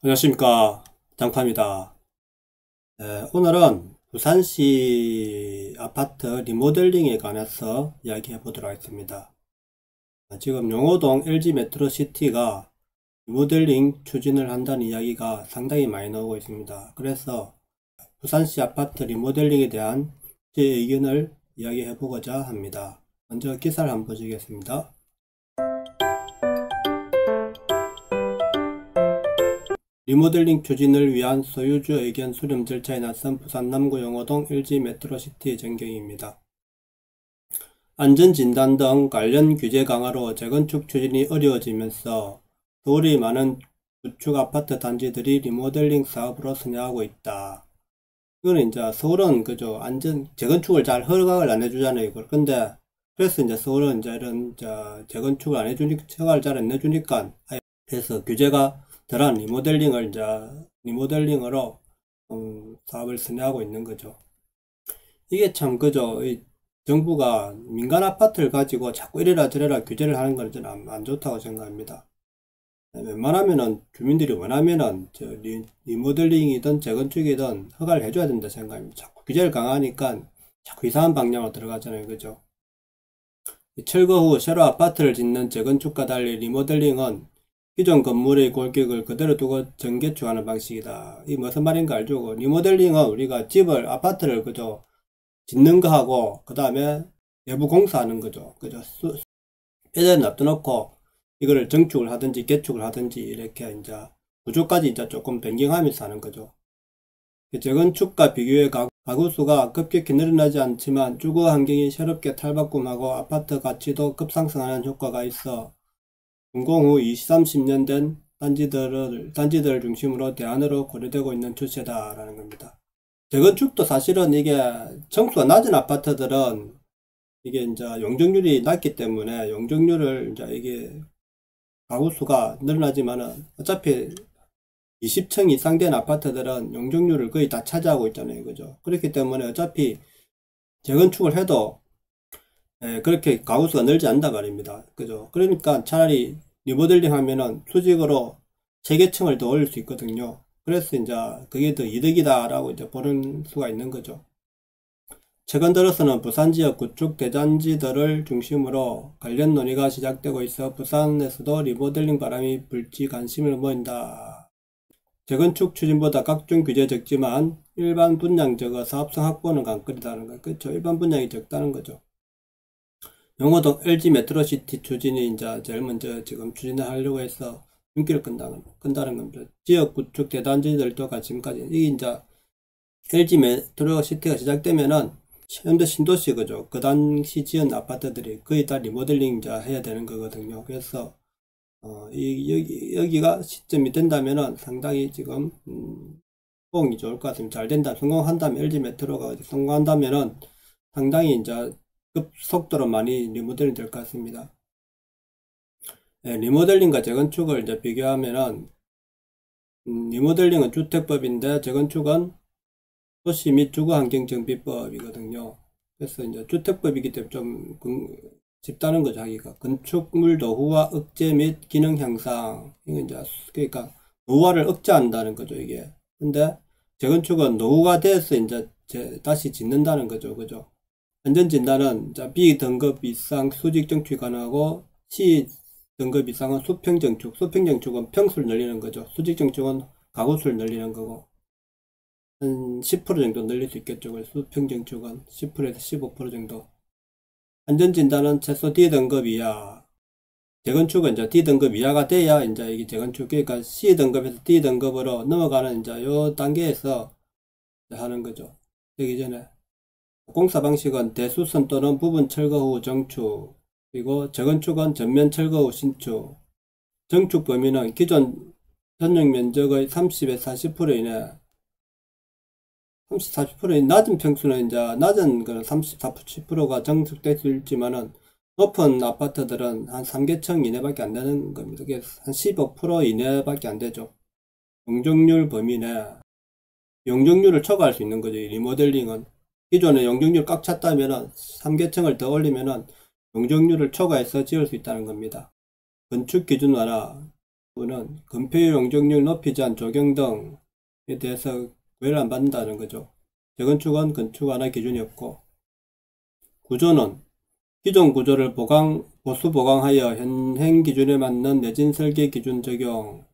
안녕하십니까, 장파입니다. 오늘은 부산시 아파트 리모델링에 관해서 이야기해 보도록 하겠습니다. 지금 용호동 LG메트로시티가 리모델링 추진을 한다는 이야기가 상당히 많이 나오고 있습니다. 그래서 부산시 아파트 리모델링에 대한 제 의견을 이야기해 보고자 합니다. 먼저 기사를 한번 보시겠습니다. 리모델링 추진을 위한 소유주 의견 수렴 절차에 나선 부산 남구 용호동 LG메트로시티 전경입니다. 안전진단 등 관련 규제 강화로 재건축 추진이 어려워지면서 서울의 많은 구축 아파트 단지들이 리모델링 사업으로 선회하고 있다. 이거는 이제 서울은 그저 재건축을 잘 허가를 안 해주잖아요. 근데 그래서 이제 서울은 이제 이런 재건축을 안 해주니까, 허가를 잘 안 해주니까, 그래서 규제가 덜한 리모델링으로 사업을 선회하고 있는 거죠. 이게 참 그죠. 정부가 민간 아파트를 가지고 자꾸 이래라 저래라 규제를 하는 건 저는 안 좋다고 생각합니다. 웬만하면은 주민들이 원하면은 리모델링이든 재건축이든 허가를 해줘야 된다 생각합니다. 자꾸 규제를 강화하니까 자꾸 이상한 방향으로 들어가잖아요. 그죠? 철거 후 새로 아파트를 짓는 재건축과 달리 리모델링은 기존 건물의 골격을 그대로 두고 전개축하는 방식이다. 이 무슨 말인가 알죠? 리모델링은 우리가 아파트를 그저 짓는 거 하고, 그 다음에 내부 공사하는 거죠. 그죠? 폐쇄 놔둬놓고, 이거를 정축을 하든지 개축을 하든지, 이렇게 이제, 구조까지 이제 조금 변경하면서 하는 거죠. 재건축과 비교해 가구 수가 급격히 늘어나지 않지만, 주거 환경이 새롭게 탈바꿈하고, 아파트 가치도 급상승하는 효과가 있어, 준공 후 20-30년 된 단지들을 중심으로 대안으로 고려되고 있는 추세다라는 겁니다. 재건축도 사실은 이게 청수가 낮은 아파트들은 이게 이제 용적률이 낮기 때문에 용적률을 이제 이게 가구 수가 늘어나지만은 어차피 20층 이상 된 아파트들은 용적률을 거의 다 차지하고 있잖아요. 그죠? 그렇기 때문에 어차피 재건축을 해도 그렇게 가구 수가 늘지 않는단 말입니다. 그죠? 그러니까 차라리 리모델링 하면은 수직으로 3개층을 더 올릴 수 있거든요. 그래서 이제 그게 더 이득이다 라고 이제 보는 수가 있는 거죠. 최근 들어서는 부산 지역 구축 대단지들을 중심으로 관련 논의가 시작되고 있어 부산에서도 리모델링 바람이 불지 관심을 모인다. 재건축 추진보다 각종 규제 적지만 일반 분양 적어 사업성 확보는 관건이다는 거. 그렇죠. 일반 분양이 적다는 거죠. 용호동 LG메트로시티 추진이 이제 제일 먼저 지금 추진을 하려고 해서 눈길을 끈다는 겁니다. 지역 구축 대단지들도 지금까지 이게 이제 LG메트로시티가 시작되면은 현대 신도시 그죠. 그 당시 지은 아파트들이 거의 다 리모델링 이제 해야 되는 거거든요. 그래서 여기가 시점이 된다면은 상당히 지금 호응이 좋을 것 같습니다. 잘 된다. 성공한다면 LG메트로가 성공한다면은 상당히 이제 급속도로 많이 리모델링 될 것 같습니다. 리모델링과 재건축을 이제 비교하면은 리모델링은 주택법인데 재건축은 도시 및 주거환경정비법이거든요. 그래서 이제 주택법이기 때문에 좀 쉽다는 거죠. 하기가 건축물 노후화 억제 및 기능 향상, 이거 이제 그러니까 노후화를 억제한다는 거죠. 이게 근데 재건축은 노후가 돼서 이제 다시 짓는다는 거죠. 그죠? 안전진단은 B등급 이상 수직정축이 가능하고 C등급 이상은 수평정축, 수평정축은 평수를 늘리는 거죠. 수직정축은 가구수를 늘리는 거고 한 10% 정도 늘릴 수 있겠죠. 수평정축은 10%에서 15% 정도. 안전진단은 최소 D등급 이하, 재건축은 이제 D등급 이하가 돼야 이제 이게 재건축, 그러니까 C등급에서 D등급으로 넘어가는 이제 요 단계에서 하는 거죠. 되기 전에. 공사 방식은 대수선 또는 부분 철거 후 정축, 그리고 재건축은 전면 철거 후 신축. 정축 범위는 기존 전용 면적의 30에서 40% 이내, 30-40% 낮은 평수는 이제 낮은 거는 30-40%가 정축될 수 있지만은 높은 아파트들은 한 3개층 이내밖에 안 되는 겁니다. 그게 한 15% 이내밖에 안 되죠. 용적률 범위 내. 용적률을 초과할 수 있는 거죠. 이 리모델링은. 기존에 용적률 꽉 찼다면은 3계층을 더 올리면은 용적률을 초과해서 지을 수 있다는 겁니다. 건축 기준 완화. 는 건폐율 용적률 높이지 않은 조경 등에 대해서 구애를 안 받는다는 거죠. 재건축은 건축 완화 기준이 없고, 구조는 기존 구조를 보수 보강하여 현행 기준에 맞는 내진 설계 기준 적용.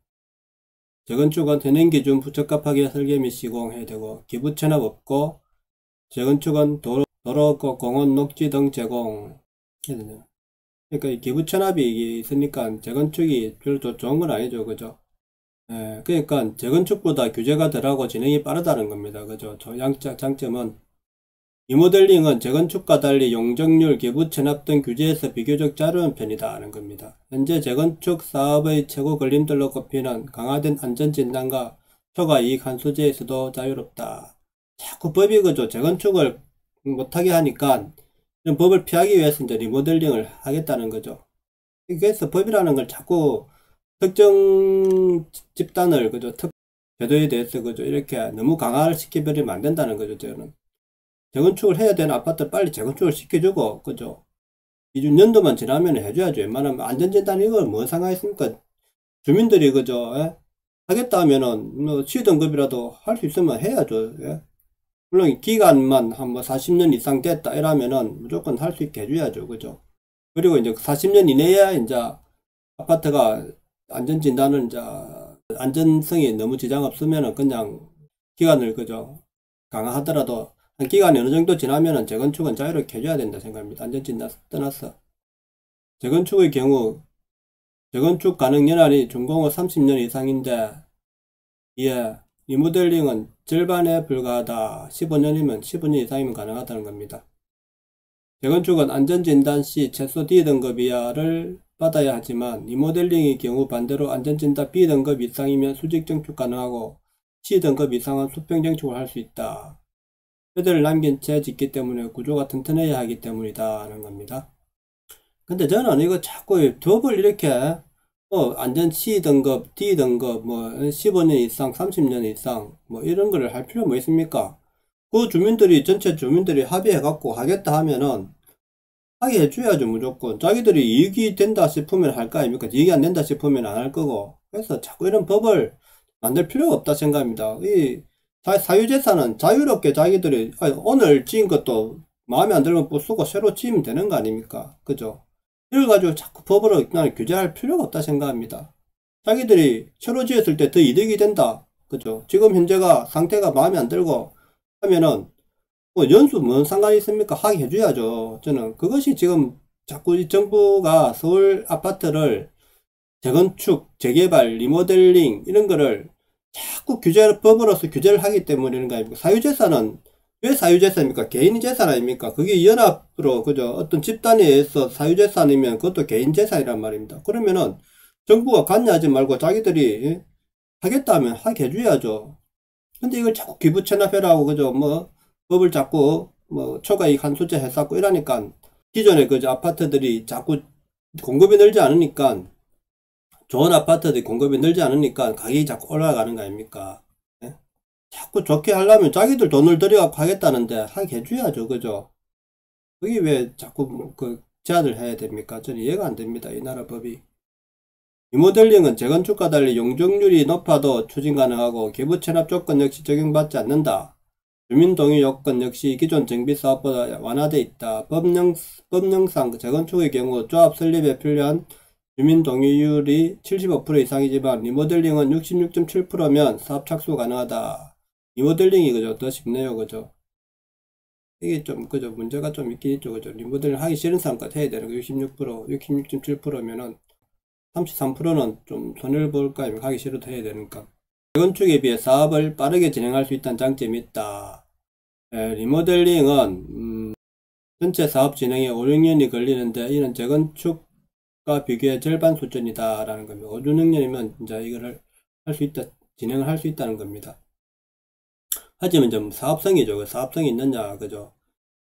재건축은 현행 기준 부적합하게 설계 및 시공해야 되고, 기부 체납 없고, 재건축은 도로, 공원, 녹지 등 제공. 그러니까 이 기부 체납이 있으니까 재건축이 별로 좋은 건 아니죠, 그죠? 예, 그러니까 재건축보다 규제가 덜하고 진행이 빠르다는 겁니다, 그죠? 장점은 리모델링은 재건축과 달리 용적률, 기부 체납 등 규제에서 비교적 자유로운 편이다 하는 겁니다. 현재 재건축 사업의 최고 걸림돌로 꼽히는 강화된 안전진단과 초과 이익 환수제에서도 자유롭다. 자꾸 법이 그죠? 재건축을 못하게 하니까 이런 법을 피하기 위해서 이제 리모델링을 하겠다는 거죠. 그래서 법이라는 걸 자꾸 특정 집단을 그죠? 제도에 대해서 그죠? 이렇게 너무 강화를 시켜버리면 안 된다는 거죠, 저는. 재건축을 해야 되는 아파트를 빨리 재건축을 시켜주고, 그죠? 기준 연도만 지나면 해줘야죠. 웬만하면 안전진단 이걸 뭐 상관이 있습니까? 주민들이 그죠? 예? 하겠다 하면은 뭐 시등급이라도 할 수 있으면 해야죠. 예? 물론 기간만 한 뭐 40년 이상 됐다 이러면은 무조건 할 수 있게 해줘야죠. 그죠? 그리고 이제 40년 이내에 이제 아파트가 안전진단을 이제 안전성이 너무 지장 없으면은 그냥 기간을 그죠? 강화하더라도 한 기간이 어느 정도 지나면은 재건축은 자유롭게 해줘야 된다 생각합니다. 안전진단 떠나서. 재건축의 경우 재건축 가능 연한이 준공후 30년 이상인데 이에 리모델링은 절반에 불과하다. 15년이면 15년 이상이면 가능하다는 겁니다. 재건축은 안전진단 시 최소 D등급 이하를 받아야 하지만 리모델링의 경우 반대로 안전진단 B등급 이상이면 수직정축 가능하고 C등급 이상은 수평정축을 할 수 있다. 뼈대를 남긴 채 짓기 때문에 구조가 튼튼해야 하기 때문이다 하는 겁니다. 근데 저는 이거 자꾸 법을 이렇게 안전 C등급, D등급, 뭐 15년 이상, 30년 이상 뭐 이런 거를 할 필요 뭐 있습니까? 그 주민들이 전체 주민들이 합의해 갖고 하겠다 하면은 하게 해줘야죠. 무조건 자기들이 이익이 된다 싶으면 할 거 아닙니까? 이익이 안 된다 싶으면 안 할 거고. 그래서 자꾸 이런 법을 만들 필요가 없다 생각합니다. 이 사유재산은 자유롭게 자기들이 오늘 지은 것도 마음에 안 들면 부수고 새로 지으면 되는 거 아닙니까? 그죠? 이걸 가지고 자꾸 법으로 그냥 규제할 필요가 없다 생각합니다. 자기들이 새로 지었을 때 더 이득이 된다. 그죠? 지금 현재가 상태가 마음에 안 들고 하면은 뭐 연수 뭔 상관이 있습니까? 하게 해줘야죠. 저는 그것이 지금 자꾸 이 정부가 서울 아파트를 재건축, 재개발, 리모델링 이런 거를 자꾸 법으로서 규제를 하기 때문인 거 아닙니까? 사유재산은 왜 사유재산입니까? 개인 재산 아닙니까? 그게 연합으로 그죠? 어떤 집단에 의해서 사유재산이면 그것도 개인 재산이란 말입니다. 그러면은 정부가 관여하지 말고 자기들이 하겠다 하면 하게 해줘야죠. 근데 이걸 자꾸 기부 체납해라고 그죠? 뭐 법을 자꾸 뭐 초과이익 환수제 해쌌고 이러니까 기존의 그죠? 아파트들이 자꾸 공급이 늘지 않으니까 좋은 아파트들이 공급이 늘지 않으니까 가격이 자꾸 올라가는 거 아닙니까? 예? 자꾸 좋게 하려면 자기들 돈을 들여갖고 하겠다는데 하게 해줘야죠. 그죠? 그게 왜 자꾸 제한을 해야 됩니까? 저는 이해가 안 됩니다. 이 나라 법이. 리모델링은 재건축과 달리 용적률이 높아도 추진 가능하고 기부 체납 조건 역시 적용받지 않는다. 주민동의 요건 역시 기존 정비사업보다 완화되어 있다. 법령상 재건축의 경우 조합 설립에 필요한 주민동의율이 75% 이상이지만 리모델링은 66.7%면 사업 착수 가능하다. 리모델링이 그죠? 더 쉽네요. 그죠? 이게 좀 그죠? 문제가 좀 있긴 있죠. 그죠? 리모델링 하기 싫은 사람까지 해야 되는 거 66%, 66.7%면은 33%는 좀 손해를 볼까 하면 하기 싫어도 해야 되니까. 재건축에 비해 사업을 빠르게 진행할 수 있다는 장점이 있다. 리모델링은 전체 사업 진행에 5, 6년이 걸리는데 이는 재건축과 비교해 절반 수준이다 라는 겁니다. 5, 6년이면 이제 이거를 할 수 있다, 진행을 할 수 있다는 겁니다. 하지만 좀 사업성이죠. 그 사업성이 있느냐, 그죠?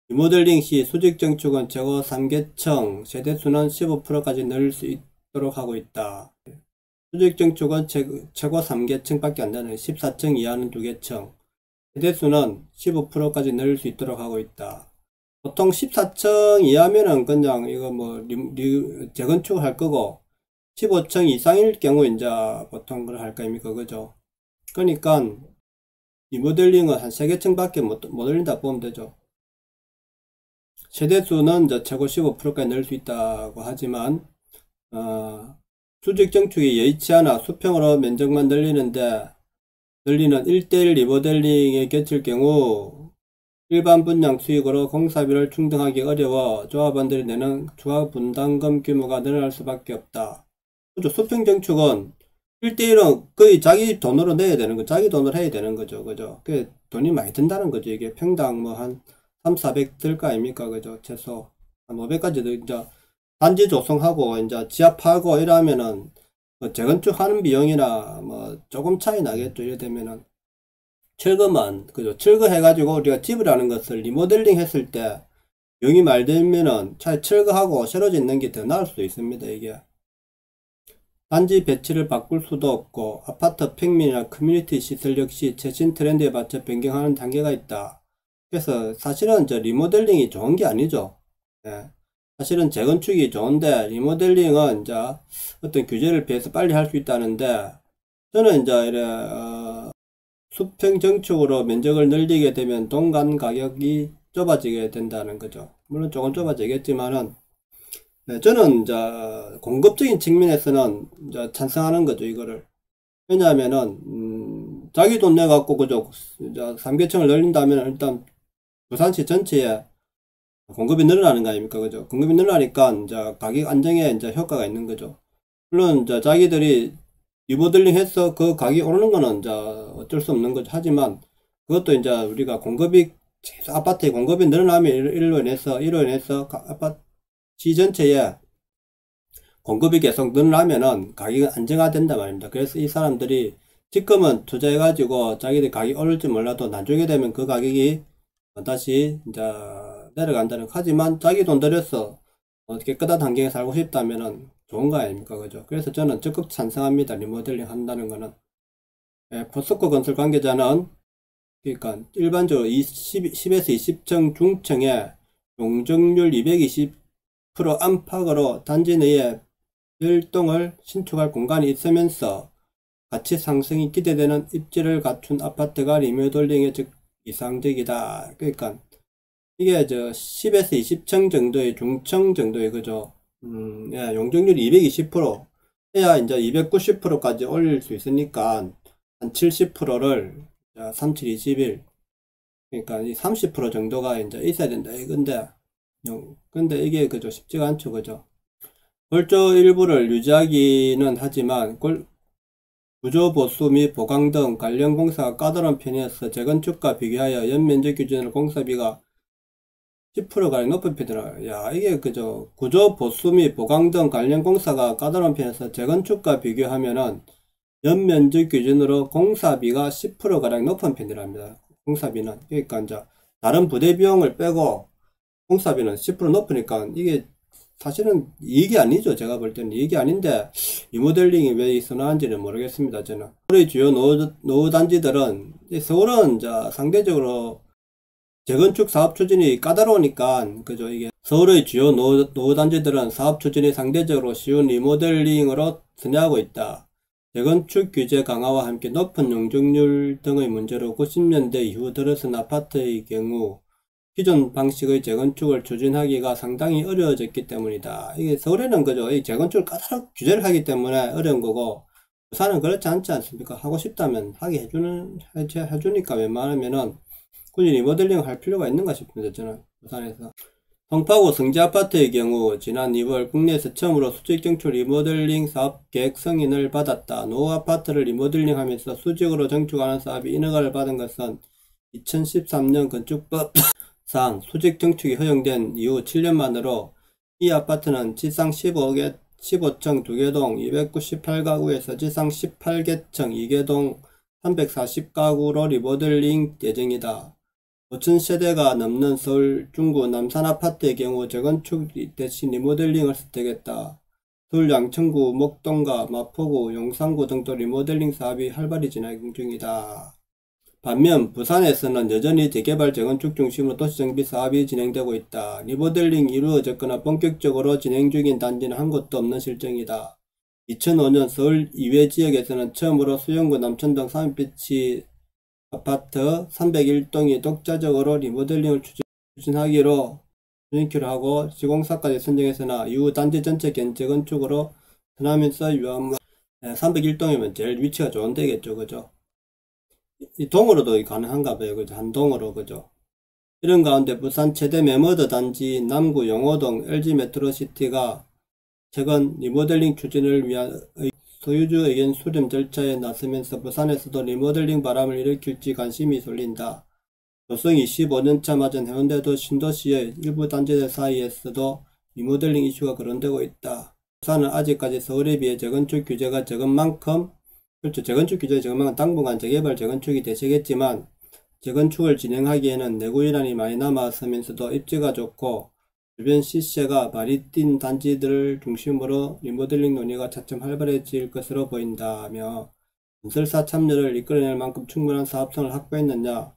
리모델링 시 수직정축은 최고 3개층, 세대수는 15%까지 늘릴 수 있도록 하고 있다. 수직정축은 최고 3개층 밖에 안 되는 14층 이하는 2개층, 세대수는 15%까지 늘릴 수 있도록 하고 있다. 보통 14층 이하면은 그냥 이거 뭐 재건축 할 거고 15층 이상일 경우 이제 보통 그걸 할 거입니까? 그죠? 그러니까 리모델링은 한 3개 층밖에 못 올린다 보면 되죠. 세대수는 이제 최고 15%까지 넣을 수 있다고 하지만 수직 정축이 여의치 않아 수평으로 면적만 늘리는 1대1 리모델링에 겹칠 경우 일반 분양 수익으로 공사비를 충당하기 어려워 조합원들이 내는 추가 분담금 규모가 늘어날 수밖에 없다. 그죠? 수평 정축은 1대1은 거의 자기 돈으로 내야 되는 거, 자기 돈으로 해야 되는 거죠. 그죠? 그 돈이 많이 든다는 거죠. 이게 평당 뭐 한 3,400 들 거 아닙니까? 그죠? 최소. 한 500까지 도 이제 단지 조성하고 이제 지압하고 이러면은 뭐 재건축 하는 비용이나 뭐 조금 차이 나겠죠. 이래 되면은 철거만, 그죠? 철거해가지고 우리가 집을 하는 것을 리모델링 했을 때 용이 말되면은 차라리 철거하고 새로 짓는 게 더 나을 수도 있습니다. 이게. 단지 배치를 바꿀 수도 없고 아파트 평면이나 커뮤니티 시설 역시 최신 트렌드에 맞춰 변경하는 단계가 있다. 그래서 사실은 저 리모델링이 좋은 게 아니죠. 예. 사실은 재건축이 좋은데 리모델링은 이제 어떤 규제를 피해서 빨리 할 수 있다는데 저는 이제 이래 수평 정축으로 면적을 늘리게 되면 동간 가격이 좁아지게 된다는 거죠. 물론 조금 좁아지겠지만은 저는 이제 공급적인 측면에서는 이제 찬성하는 거죠, 이거를. 왜냐하면은 자기 돈 내 갖고 그죠, 이제 3계층을 늘린다면 일단 부산시 전체에 공급이 늘어나는 거 아닙니까, 그죠? 공급이 늘어나니까 이제 가격 안정에 이제 효과가 있는 거죠. 물론 이제 자기들이 리모델링 해서 그 가격이 오르는 거는 이제 어쩔 수 없는 거죠. 하지만 그것도 이제 우리가 공급이 아파트의 공급이 늘어나면 이로 인해서 아파트 시 전체에 공급이 계속 늘어나면은 가격이 안정화된단 말입니다. 그래서 이 사람들이 지금은 투자해가지고 자기들 가격이 오를지 몰라도 나중에 되면 그 가격이 다시 이제 내려간다는, 하지만 자기 돈 들여서 깨끗한 환경에 살고 싶다면은 좋은 거 아닙니까? 그죠? 그래서 저는 적극 찬성합니다. 리모델링 한다는 거는. 포스코 건설 관계자는 그러니까 일반적으로 10에서 20층 중층에 용적률 220% 안팎으로 단지 내에 별동을 신축할 공간이 있으면서 가치 상승이 기대되는 입지를 갖춘 아파트가 리모델링에 즉 이상적이다. 그러니까 이게 저 10에서 20층 정도의 중층 정도의 그죠. 예, 용적률이 220% 해야 이제 290%까지 올릴 수 있으니까 한 70%를 3721 그러니까 이 30% 정도가 이제 있어야 된다 이건데, 근데 이게 그죠 쉽지가 않죠. 그죠. 골조 일부를 유지하기는 하지만 구조 보수 및 보강 등 관련 공사가 까다로운 편이어서 재건축과 비교하여 연면적 기준으로 공사비가 10%가량 높은 편이라. 야, 이게 그죠. 구조 보수 및 보강 등 관련 공사가 까다로운 편에서 재건축과 비교하면은 연면적 기준으로 공사비가 10%가량 높은 편이랍니다. 공사비는. 그러니까 이제 다른 부대 비용을 빼고 공사비는 10% 높으니까 이게 사실은 이익이 아니죠. 제가 볼 때는 이익이 아닌데 리모델링이 왜 선호하는지는 모르겠습니다. 저는. 서울의 주요 노후단지들은, 서울은 이제 상대적으로 재건축 사업 추진이 까다로우니까, 그죠. 이게 서울의 주요 노후단지들은 사업 추진이 상대적으로 쉬운 리모델링으로 선회하고 있다. 재건축 규제 강화와 함께 높은 용적률 등의 문제로 90년대 이후 들어선 아파트의 경우 기존 방식의 재건축을 추진하기가 상당히 어려워졌기 때문이다. 이게 서울에는 그죠. 이 재건축을 까다롭게 규제를 하기 때문에 어려운 거고, 부산은 그렇지 않지 않습니까? 하고 싶다면 하게 해주니까 웬만하면은 굳이 리모델링 할 필요가 있는가 싶습니다. 저는 부산에서. 송파구 성지아파트의 경우 지난 2월 국내에서 처음으로 수직정축 리모델링 사업 계획 승인을 받았다. 노후 아파트를 리모델링하면서 수직으로 정축하는 사업이 인허가를 받은 것은 2013년 건축법상 수직정축이 허용된 이후 7년 만으로 이 아파트는 지상 15층 2개동 298가구에서 지상 18개층 2개동 340가구로 리모델링 예정이다. 5,000세대가 넘는 서울 중구 남산 아파트의 경우 재건축 대신 리모델링을 선택했다. 서울 양천구, 목동과 마포구, 용산구 등도 리모델링 사업이 활발히 진행 중이다. 반면 부산에서는 여전히 재개발 재건축 중심으로 도시정비 사업이 진행되고 있다. 리모델링이 이루어졌거나 본격적으로 진행 중인 단지는 한 곳도 없는 실정이다. 2005년 서울 이외 지역에서는 처음으로 수영구 남천동 300피치 아파트 301동이 독자적으로 리모델링을 추진하기로 하고 시공사까지 선정했으나 이후 단지 전체 재건축으로 하면서 유한 301동이면 제일 위치가 좋은 데겠죠, 그죠? 이 동으로도 가능한가 봐요, 그죠? 한 동으로, 그죠? 이런 가운데 부산 최대 매머드 단지 남구 용호동 LG 메트로시티가 최근 리모델링 추진을 위한 소유주 의견 수렴 절차에 나서면서 부산에서도 리모델링 바람을 일으킬지 관심이 쏠린다. 조성 25년차 맞은 해운대도 신도시의 일부 단지들 사이에서도 리모델링 이슈가 거론되고 있다. 부산은 아직까지 서울에 비해 재건축 규제가 적은 만큼, 그렇죠, 재건축 규제가 적은 만큼 당분간 재개발 재건축이 되시겠지만 재건축을 진행하기에는 내구 일환이 많이 남았으면서도 입지가 좋고 주변 시세가 많이 뛴 단지들을 중심으로 리모델링 논의가 차츰 활발해질 것으로 보인다며 건설사 참여를 이끌어낼 만큼 충분한 사업성을 확보했느냐,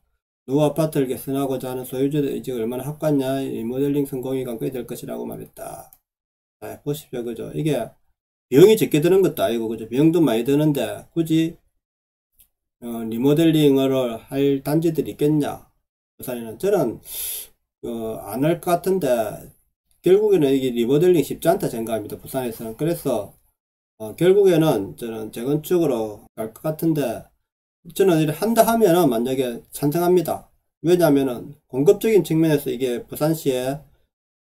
노후 아파트를 개선하고자 하는 소유주의 의지가 얼마나 확고하냐, 리모델링 성공이 관건이 될 것이라고 말했다. 자, 보십시오, 그죠? 이게 비용이 적게 드는 것도 아니고, 그죠? 비용도 많이 드는데 굳이 리모델링을 할 단지들이 있겠냐? 부산에는 저는 안 할 것 같은데 결국에는 이게 리모델링 쉽지 않다 생각합니다. 부산에서는. 그래서 결국에는 저는 재건축으로 갈 것 같은데 저는 한다 하면은 만약에 찬성합니다. 왜냐하면은 공급적인 측면에서 이게 부산시에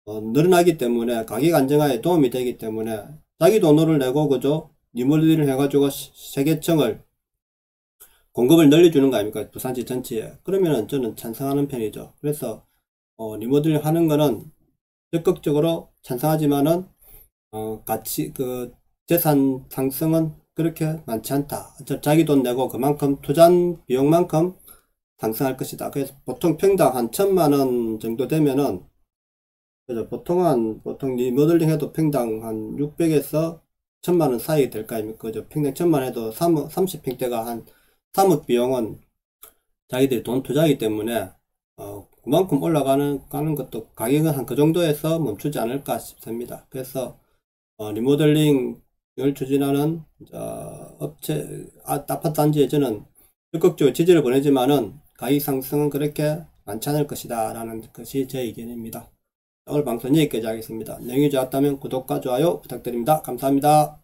늘어나기 때문에 가격 안정화에 도움이 되기 때문에 자기 돈을 내고 그죠? 리모델링을 해가지고 세개청을 공급을 늘려주는 거 아닙니까? 부산시 전체에. 그러면은 저는 찬성하는 편이죠. 그래서 리모델링 하는 거는 적극적으로 찬성하지만은 같이 재산 상승은 그렇게 많지 않다. 자기 돈 내고 그만큼 투자한 비용만큼 상승할 것이다. 그래서 보통 평당 한 1,000만원 정도 되면은, 그죠? 보통 리모델링 해도 평당 한 600에서 1,000만원 사이 될 거 아닙니까? 그죠? 평당 1,000만원 해도 30평대가 한 3억 비용은 자기들이 돈 투자하기 때문에 그만큼 올라가는 것도 가격은 한 그 정도에서 멈추지 않을까 싶습니다. 그래서 리모델링을 추진하는 업체 아파트 단지에 저는 적극적으로 지지를 보내지만은 가격 상승은 그렇게 많지 않을 것이다 라는 것이 제 의견입니다. 오늘 방송 여기까지 하겠습니다. 내용이 좋았다면 구독과 좋아요 부탁드립니다. 감사합니다.